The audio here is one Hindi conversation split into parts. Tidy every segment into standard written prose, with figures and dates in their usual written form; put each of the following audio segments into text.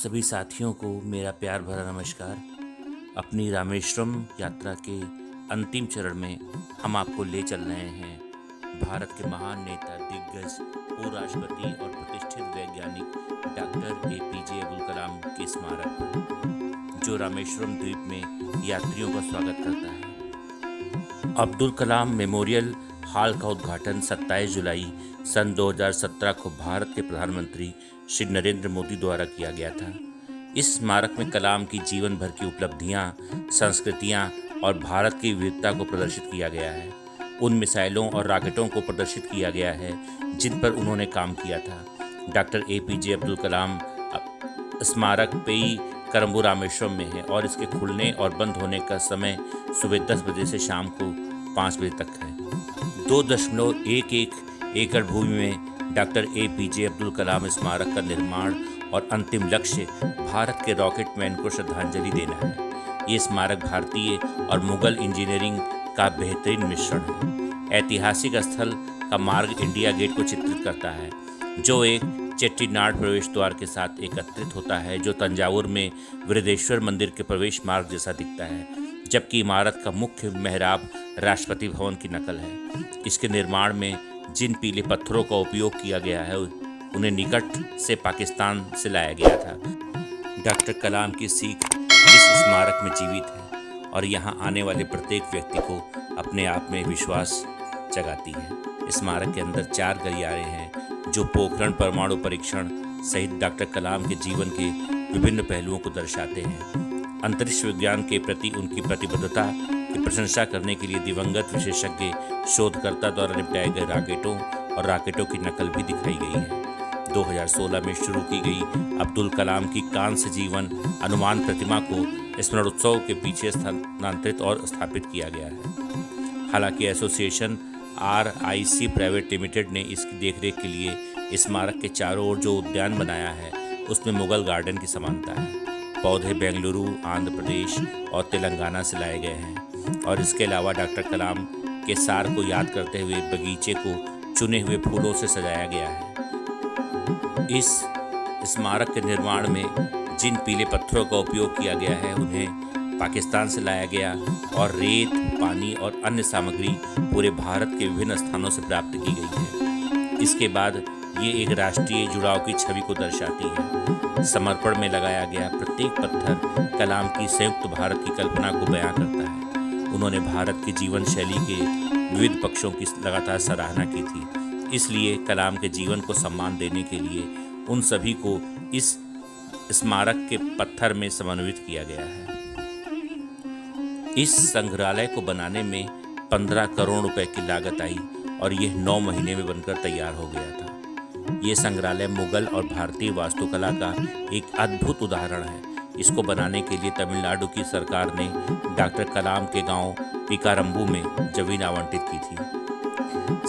सभी साथियों को मेरा प्यार भरा नमस्कार। अपनी रामेश्वरम यात्रा के अंतिम चरण में हम आपको ले चल रहे हैं भारत के महान नेता, दिग्गज, पूर्व राष्ट्रपति और प्रतिष्ठित वैज्ञानिक डॉक्टर APJ अब्दुल कलाम के स्मारक पर, जो रामेश्वरम द्वीप में यात्रियों का स्वागत करता है। अब्दुल कलाम मेमोरियल हॉल का उद्घाटन 27 जुलाई सन 2017 को भारत के प्रधानमंत्री श्री नरेंद्र मोदी द्वारा किया गया था। इस स्मारक में कलाम की जीवन भर की उपलब्धियां, संस्कृतियां और भारत की विविधता को प्रदर्शित किया गया है। उन मिसाइलों और रॉकेटों को प्रदर्शित किया गया है जिन पर उन्होंने काम किया था। डॉक्टर APJ अब्दुल कलाम स्मारक पेई करम्बू रामेश्वरम में है और इसके खुलने और बंद होने का समय सुबह 10 बजे से शाम को 5 बजे तक है। 2.11 एकड़ भूमि में डॉक्टर APJ अब्दुल कलाम स्मारक का निर्माण और अंतिम लक्ष्य भारत के रॉकेटमैन को श्रद्धांजलि देना है। ये स्मारक भारतीय और मुगल इंजीनियरिंग का बेहतरीन मिश्रण है। ऐतिहासिक स्थल का मार्ग इंडिया गेट को चित्रित करता है, जो एक चेट्टीनाड प्रवेश द्वार के साथ एकत्रित होता है, जो तंजावुर में वृद्धेश्वर मंदिर के प्रवेश मार्ग जैसा दिखता है, जबकि इमारत का मुख्य मेहराब राष्ट्रपति भवन की नकल है। इसके निर्माण में जिन पीले पत्थरों का उपयोग किया गया है उन्हें निकट से पाकिस्तान से लाया गया था। डॉक्टर कलाम की सीख इस स्मारक में जीवित है और यहाँ आने वाले प्रत्येक व्यक्ति को अपने आप में विश्वास जगाती है। स्मारक के अंदर 4 गलियारे हैं जो पोखरण परमाणु परीक्षण सहित डॉक्टर कलाम के जीवन के विभिन्न पहलुओं को दर्शाते हैं। अंतरिक्ष विज्ञान के प्रति उनकी प्रतिबद्धता की प्रशंसा करने के लिए दिवंगत विशेषज्ञ शोधकर्ता द्वारा निपटाए गए रॉकेटों की नकल भी दिखाई गई है। 2016 में शुरू की गई अब्दुल कलाम की कांस्य जीवन अनुमान प्रतिमा को स्मरणोत्सव के पीछे स्थानांतरित और स्थापित किया गया है। हालांकि एसोसिएशन RIC प्राइवेट लिमिटेड ने इसकी देखरेख के लिए स्मारक के चारों ओर जो उद्यान बनाया है उसमें मुगल गार्डन की समानता है। पौधे बेंगलुरु, आंध्र प्रदेश और तेलंगाना से लाए गए हैं और इसके अलावा डॉक्टर कलाम के सार को याद करते हुए बगीचे को चुने हुए फूलों से सजाया गया है। इस स्मारक के निर्माण में जिन पीले पत्थरों का उपयोग किया गया है उन्हें पाकिस्तान से लाया गया और रेत, पानी और अन्य सामग्री पूरे भारत के विभिन्न स्थानों से प्राप्त की गई है। इसके बाद ये एक राष्ट्रीय जुड़ाव की छवि को दर्शाती है। समर्पण में लगाया गया प्रत्येक पत्थर कलाम की संयुक्त भारत की कल्पना को बयां करता है। उन्होंने भारत की जीवन शैली के विविध पक्षों की लगातार सराहना की थी। इसलिए कलाम के जीवन को सम्मान देने के लिए उन सभी को इस स्मारक के पत्थर में समन्वित किया गया है। इस संग्रहालय को बनाने में 15 करोड़ रुपए की लागत आई और यह 9 महीने में बनकर तैयार हो गया था। ये संग्रहालय मुगल और भारतीय वास्तुकला का एक अद्भुत उदाहरण है। इसको बनाने के लिए तमिलनाडु की सरकार ने डॉक्टर कलाम के गांव पीकारंबू में जमीन आवंटित की थी।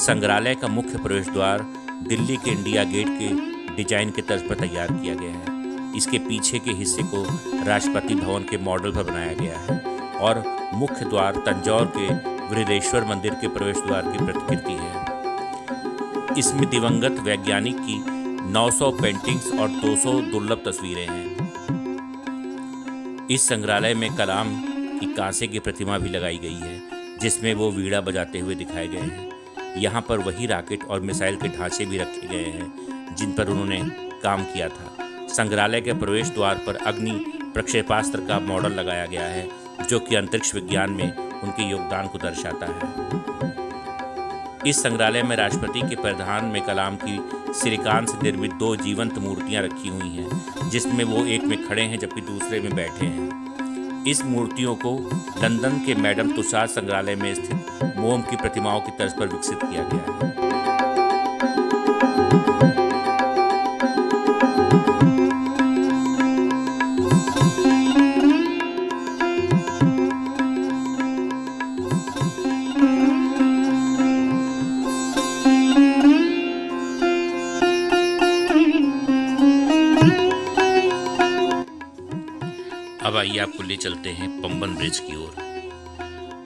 संग्रहालय का मुख्य प्रवेश द्वार दिल्ली के इंडिया गेट के डिजाइन के तर्ज पर तैयार किया गया है। इसके पीछे के हिस्से को राष्ट्रपति भवन के मॉडल पर बनाया गया है और मुख्य द्वार तंजौर के वृद्धेश्वर मंदिर के प्रवेश द्वार की प्रतिकृति है। इसमें दिवंगत वैज्ञानिक की 900 पेंटिंग्स और 200 दुर्लभ तस्वीरें हैं। इस संग्रहालय में कलाम की कांसे की प्रतिमा भी लगाई गई है जिसमें वो वीणा बजाते हुए दिखाए गए हैं। यहाँ पर वही रॉकेट और मिसाइल के ढांचे भी रखे गए हैं जिन पर उन्होंने काम किया था। संग्रहालय के प्रवेश द्वार पर अग्नि प्रक्षेपास्त्र का मॉडल लगाया गया है जो कि अंतरिक्ष विज्ञान में उनके योगदान को दर्शाता है। इस संग्रहालय में राष्ट्रपति के परिधान में कलाम की सिलिकॉन से निर्मित 2 जीवंत मूर्तियां रखी हुई हैं, जिसमें वो एक में खड़े हैं जबकि दूसरे में बैठे हैं। इस मूर्तियों को लंदन के मैडम तुसाद संग्रहालय में स्थित मोम की प्रतिमाओं की तर्ज पर विकसित किया गया है। अब आइए आपको ले चलते हैं पंबन ब्रिज की ओर।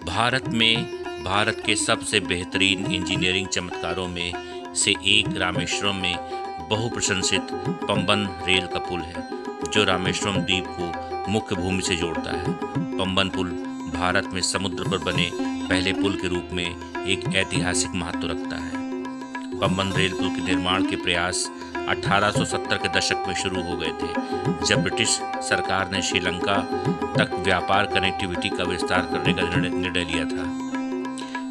भारत में भारत के सबसे बेहतरीन इंजीनियरिंग चमत्कारों में से एक रामेश्वरम में बहुप्रशंसित पंबन रेल का पुल है, जो रामेश्वरम द्वीप को मुख्य भूमि से जोड़ता है। पंबन पुल भारत में समुद्र पर बने पहले पुल के रूप में एक ऐतिहासिक महत्व रखता है। पंबन रेल पुल के निर्माण के प्रयास 1870 के दशक में शुरू हो गए थे, जब ब्रिटिश सरकार ने श्रीलंका तक व्यापार कनेक्टिविटी का विस्तार करने का निर्णय लिया था।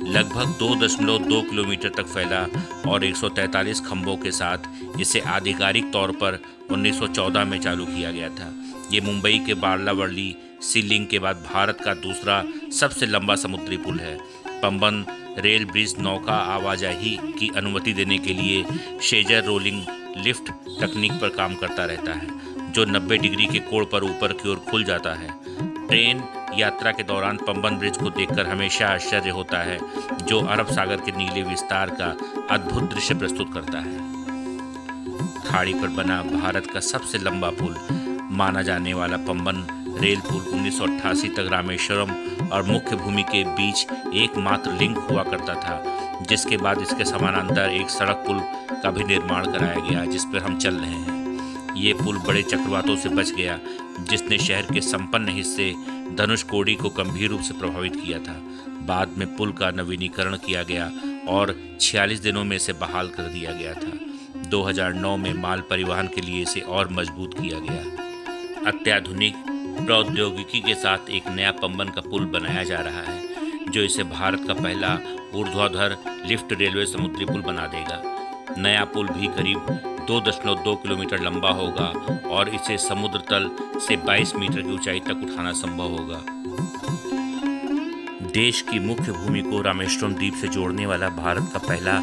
लगभग 2.2 किलोमीटर तक फैला और 143 खंभों के साथ इसे आधिकारिक तौर पर 1914 में चालू किया गया था। ये मुंबई के बारलावली सी लिंक के बाद भारत का दूसरा सबसे लंबा समुद्री पुल है। पंबन रेल ब्रिज नौका आवाजाही की अनुमति देने के लिए शेजर रोलिंग लिफ्ट तकनीक पर काम करता रहता है, जो 90 डिग्री के कोण पर ऊपर की ओर खुल जाता है। ट्रेन यात्रा के दौरान पंबन ब्रिज को देखकर हमेशा आश्चर्य होता है, जो अरब सागर के नीले विस्तार का अद्भुत दृश्य प्रस्तुत करता है। खाड़ी पर बना भारत का सबसे लंबा पुल माना जाने वाला पंबन रेल पुल 1988 तक रामेश्वरम और मुख्य भूमि के बीच एकमात्र लिंक हुआ करता था, जिसके बाद इसके समानांतर एक सड़क पुल का भी निर्माण कराया गया, जिस पर हम चल रहे हैं। ये पुल बड़े चक्रवातों से बच गया, जिसने शहर के संपन्न हिस्से धनुषकोडी को गंभीर रूप से प्रभावित किया था। बाद में पुल का नवीनीकरण किया गया और 46 दिनों में इसे बहाल कर दिया गया था। 2009 में माल परिवहन के लिए इसे और मजबूत किया गया। अत्याधुनिक प्रौद्योगिकी के साथ एक नया पंबन का पुल बनाया जा रहा है, जो इसे भारत का पहला ऊर्ध्वाधर लिफ्ट रेलवे समुद्री पुल बना देगा। नया पुल भी करीब 2.2 किलोमीटर लंबा होगा और इसे समुद्र तल से 22 मीटर की ऊंचाई तक उठाना संभव होगा। देश की मुख्य भूमि को रामेश्वरम द्वीप से जोड़ने वाला भारत का पहला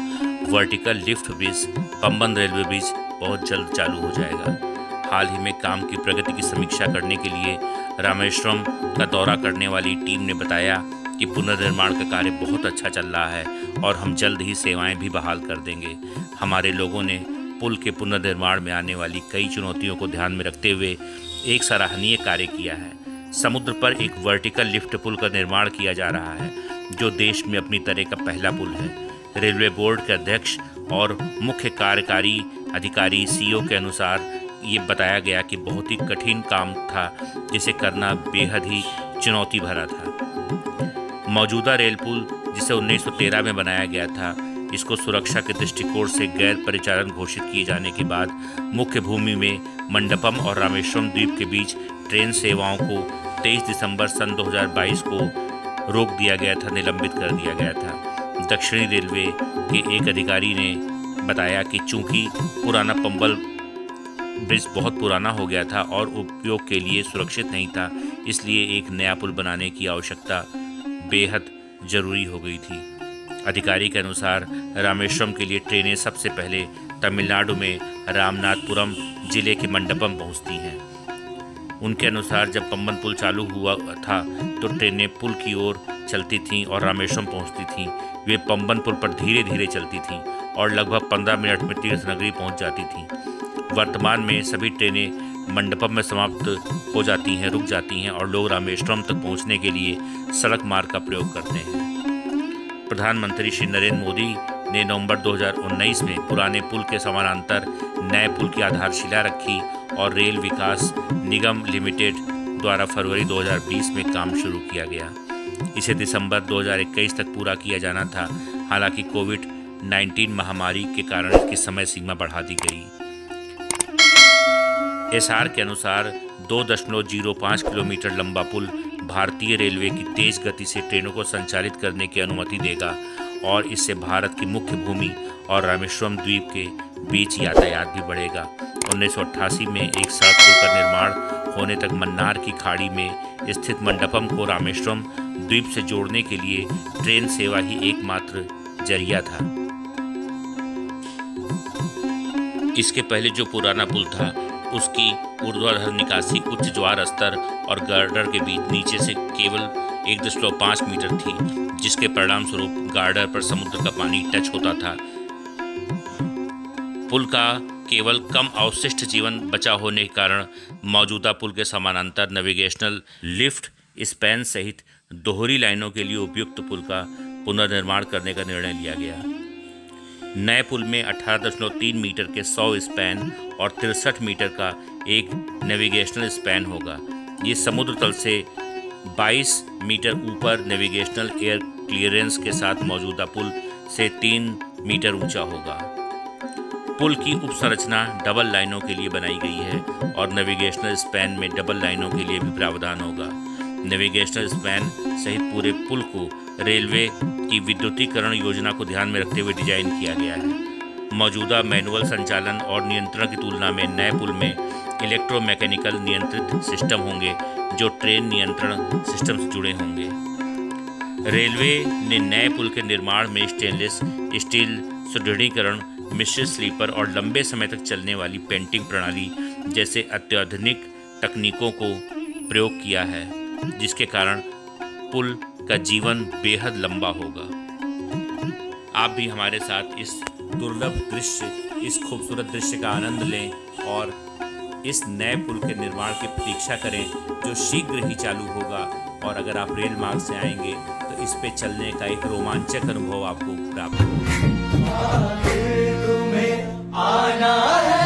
vertical lift bridge Pamban railway bridge बहुत जल्द चालू हो जाएगा। हाल ही में काम की प्रगति की समीक्षा करने के लिए रामेश्वरम का दौरा करने वाली टीम ने बताया कि पुनर्निर्माण का कार्य बहुत अच्छा चल रहा है और हम जल्द ही सेवाएं भी बहाल कर देंगे। हमारे लोगों ने पुल के पुनर्निर्माण में आने वाली कई चुनौतियों को ध्यान में रखते हुए एक सराहनीय कार्य किया है। समुद्र पर एक वर्टिकल लिफ्ट पुल का निर्माण किया जा रहा है, जो देश में अपनी तरह का पहला पुल है। रेलवे बोर्ड के अध्यक्ष और मुख्य कार्यकारी अधिकारी सीईओ के अनुसार ये बताया गया कि बहुत ही कठिन काम था, जिसे करना बेहद ही चुनौती भरा था। मौजूदा रेल पुल, जिसे 1913 में बनाया गया था, इसको सुरक्षा के दृष्टिकोण से गैर परिचालन घोषित किए जाने के बाद मुख्य भूमि में मंडपम और रामेश्वरम द्वीप के बीच ट्रेन सेवाओं को 23 दिसंबर सन 2022 को रोक दिया गया था, निलंबित कर दिया गया था। दक्षिणी रेलवे के एक अधिकारी ने बताया कि चूंकि पुराना पंबन ब्रिज बहुत पुराना हो गया था और उपयोग के लिए सुरक्षित नहीं था, इसलिए एक नया पुल बनाने की आवश्यकता बेहद जरूरी हो गई थी। अधिकारी के अनुसार रामेश्वरम के लिए ट्रेनें सबसे पहले तमिलनाडु में रामनाथपुरम जिले के मंडपम पहुंचती हैं। उनके अनुसार जब पंबन पुल चालू हुआ था तो ट्रेनें पुल की ओर चलती थीं और रामेश्वरम पहुंचती थीं। वे पंबन पुल पर धीरे धीरे चलती थीं और लगभग 15 मिनट में तीर्थनगरी पहुंच जाती थीं। वर्तमान में सभी ट्रेनें मंडपम में समाप्त हो जाती हैं, रुक जाती हैं और लोग रामेश्वरम तक पहुंचने के लिए सड़क मार्ग का प्रयोग करते हैं। प्रधानमंत्री श्री नरेंद्र मोदी ने नवंबर 2019 में पुराने पुल के समानांतर नए पुल की आधारशिला रखी और रेल विकास निगम लिमिटेड द्वारा फरवरी 2020 में काम शुरू किया गया। इसे दिसंबर 2021 तक पूरा किया जाना था। हालांकि कोविड-19 महामारी के कारण इसकी समय सीमा बढ़ा दी गई। एसआर के अनुसार 2.05 किलोमीटर लंबा पुल भारतीय रेलवे की तेज गति से ट्रेनों को संचालित करने की अनुमति देगा और इससे भारत की मुख्य भूमि और रामेश्वरम द्वीप के बीच यातायात भी बढ़ेगा। 1988 में एक सड़क पुल का निर्माण होने तक मन्नार की खाड़ी में स्थित मंडपम को रामेश्वरम द्वीप से जोड़ने के लिए ट्रेन सेवा ही एकमात्र जरिया था। इसके पहले जो पुराना पुल था उसकी ऊर्ध्वाधर निकासी उच्च ज्वार स्तर और गार्डर के बीच नीचे से केवल 1.5 मीटर थी, जिसके परिणाम स्वरूप गार्डर पर समुद्र का पानी टच होता था। पुल का केवल कम अवशिष्ट जीवन बचा होने के कारण मौजूदा पुल के समानांतर नेविगेशनल लिफ्ट स्पैन सहित दोहरी लाइनों के लिए उपयुक्त पुल का पुनर्निर्माण करने का निर्णय लिया गया। नए पुल में 18.3 मीटर के 100 स्पैन और 63 मीटर का एक नेविगेशनल स्पैन होगा। ये समुद्र तल से 22 मीटर ऊपर नेविगेशनल एयर क्लियरेंस के साथ मौजूदा पुल से 3 मीटर ऊंचा होगा। पुल की उपसंरचना डबल लाइनों के लिए बनाई गई है और नेविगेशनल स्पैन में डबल लाइनों के लिए भी प्रावधान होगा। नेविगेशनल स्पैन सहित पूरे पुल को रेलवे की विद्युतीकरण योजना को ध्यान में रखते हुए डिजाइन किया गया है। मौजूदा मैनुअल संचालन और नियंत्रण की तुलना में नए पुल में इलेक्ट्रोमैकेनिकल नियंत्रित सिस्टम होंगे जो ट्रेन नियंत्रण सिस्टम से जुड़े होंगे। रेलवे ने नए पुल के निर्माण में स्टेनलेस स्टील सुदृढ़ीकरण, मिश्रित स्लीपर और लंबे समय तक चलने वाली पेंटिंग प्रणाली जैसे अत्याधुनिक तकनीकों को प्रयोग किया है, जिसके कारण पुल का जीवन बेहद लंबा होगा। आप भी हमारे साथ इस दुर्लभ दृश्य, इस खूबसूरत दृश्य का आनंद लें और इस नए पुल के निर्माण की प्रतीक्षा करें जो शीघ्र ही चालू होगा। और अगर आप रेल मार्ग से आएंगे तो इस पे चलने का एक रोमांचक अनुभव आपको प्राप्त होगा। तुम्हें आना है।